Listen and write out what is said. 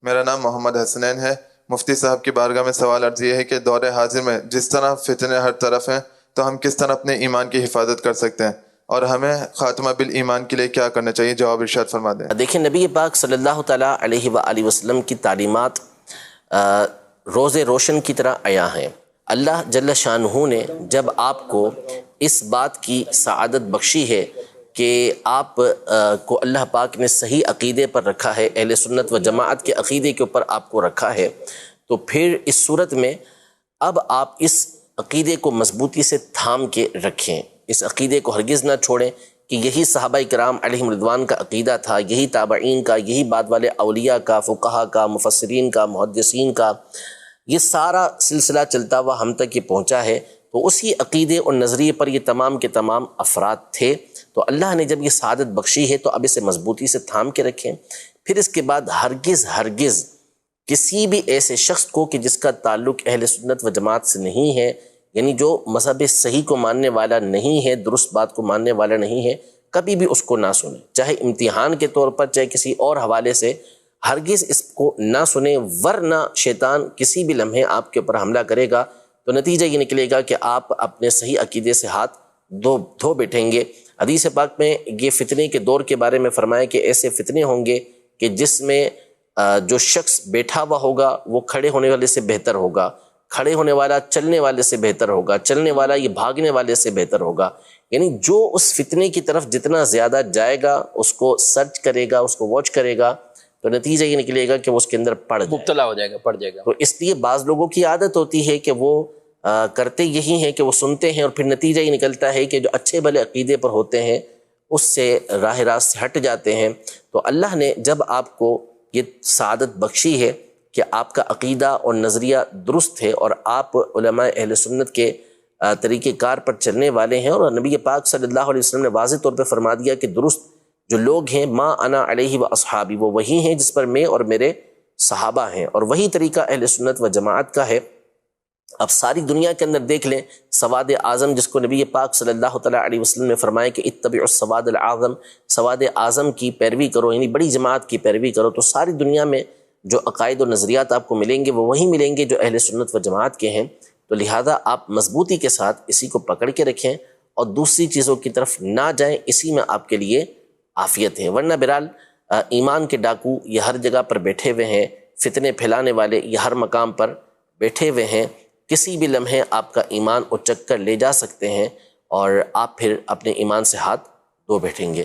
میرا نام محمد حسنین ہے۔ مفتی صاحب کی بارگاہ میں سوال عرض یہ ہے کہ دور حاضر میں جس طرح فتنے ہر طرف ہیں تو ہم کس طرح اپنے ایمان کی حفاظت کر سکتے ہیں، اور ہمیں خاتمہ بالایمان کے لیے کیا کرنا چاہیے؟ جواب ارشاد فرما دیں۔ دیکھیں، نبی پاک صلی اللہ تعالیٰ علیہ وآلہ وسلم کی تعلیمات روز روشن کی طرح عیاں ہیں۔ اللہ جل شانہ نے جب آپ کو اس بات کی سعادت بخشی ہے کہ آپ کو اللہ پاک نے صحیح عقیدے پر رکھا ہے، اہل سنت و جماعت کے عقیدے کے اوپر آپ کو رکھا ہے، تو پھر اس صورت میں اب آپ اس عقیدے کو مضبوطی سے تھام کے رکھیں، اس عقیدے کو ہرگز نہ چھوڑیں کہ یہی صحابہ کرام علیہم رضوان کا عقیدہ تھا، یہی تابعین کا، یہی بعد والے اولیاء کا، فقہا کا، مفسرین کا، محدثین کا، یہ سارا سلسلہ چلتا ہوا ہم تک یہ پہنچا ہے۔ تو اسی عقیدے اور نظریے پر یہ تمام کے تمام افراد تھے، تو اللہ نے جب یہ سعادت بخشی ہے تو اب اسے مضبوطی سے تھام کے رکھیں۔ پھر اس کے بعد ہرگز کسی بھی ایسے شخص کو کہ جس کا تعلق اہل سنت و جماعت سے نہیں ہے، یعنی جو مذہب صحیح کو ماننے والا نہیں ہے، درست بات کو ماننے والا نہیں ہے، کبھی بھی اس کو نہ سنیں، چاہے امتحان کے طور پر، چاہے کسی اور حوالے سے، ہرگز اس کو نہ سنیں، ورنہ شیطان کسی بھی لمحے آپ کے اوپر حملہ کرے گا تو نتیجہ یہ نکلے گا کہ آپ اپنے صحیح عقیدے سے ہاتھ دھو بیٹھیں گے۔ حدیث پاک میں یہ فتنے کے دور کے بارے میں فرمایا کہ ایسے فتنے ہوں گے کہ جس میں جو شخص بیٹھا ہوا ہوگا وہ کھڑے ہونے والے سے بہتر ہوگا، کھڑے ہونے والا چلنے والے سے بہتر ہوگا، چلنے والا یہ بھاگنے والے سے بہتر ہوگا۔ یعنی جو اس فتنے کی طرف جتنا زیادہ جائے گا، اس کو سرچ کرے گا، اس کو واچ کرے گا، تو نتیجہ یہ نکلے گا کہ وہ اس کے اندر مبتلا ہو جائے گا، پڑ جائے گا۔ تو اس لیے بعض لوگوں کی عادت ہوتی ہے کہ وہ کرتے یہی ہیں کہ وہ سنتے ہیں اور پھر نتیجہ یہ نکلتا ہے کہ جو اچھے بھلے عقیدے پر ہوتے ہیں اس سے راہ راست سے ہٹ جاتے ہیں۔ تو اللہ نے جب آپ کو یہ سعادت بخشی ہے کہ آپ کا عقیدہ اور نظریہ درست ہے اور آپ علماء اہل سنت کے طریقہ کار پر چلنے والے ہیں، اور نبی پاک صلی اللہ علیہ وسلم نے واضح طور پہ فرما دیا کہ درست جو لوگ ہیں، ما انا علیہ و اصحابی، وہ وہی ہیں جس پر میں اور میرے صحابہ ہیں، اور وہی طریقہ اہل سنت و جماعت کا ہے۔ اب ساری دنیا کے اندر دیکھ لیں، سواد اعظم جس کو نبی پاک صلی اللہ تعالیٰ علیہ وسلم نے فرمایا کہ اتبعوا السواد الاعظم، سواد اعظم کی پیروی کرو، یعنی بڑی جماعت کی پیروی کرو، تو ساری دنیا میں جو عقائد و نظریات آپ کو ملیں گے وہ وہی ملیں گے جو اہل سنت و جماعت کے ہیں۔ تو لہٰذا آپ مضبوطی کے ساتھ اسی کو پکڑ کے رکھیں اور دوسری چیزوں کی طرف نہ جائیں، اسی میں آپ کے لیے عافیت ہے۔ ورنہ بہرحال ایمان کے ڈاکو یہ ہر جگہ پر بیٹھے ہوئے ہیں، فتنے پھیلانے والے یہ ہر مقام پر بیٹھے ہوئے ہیں، کسی بھی لمحے آپ کا ایمان اچک کر لے جا سکتے ہیں اور آپ پھر اپنے ایمان سے ہاتھ دھو بیٹھیں گے۔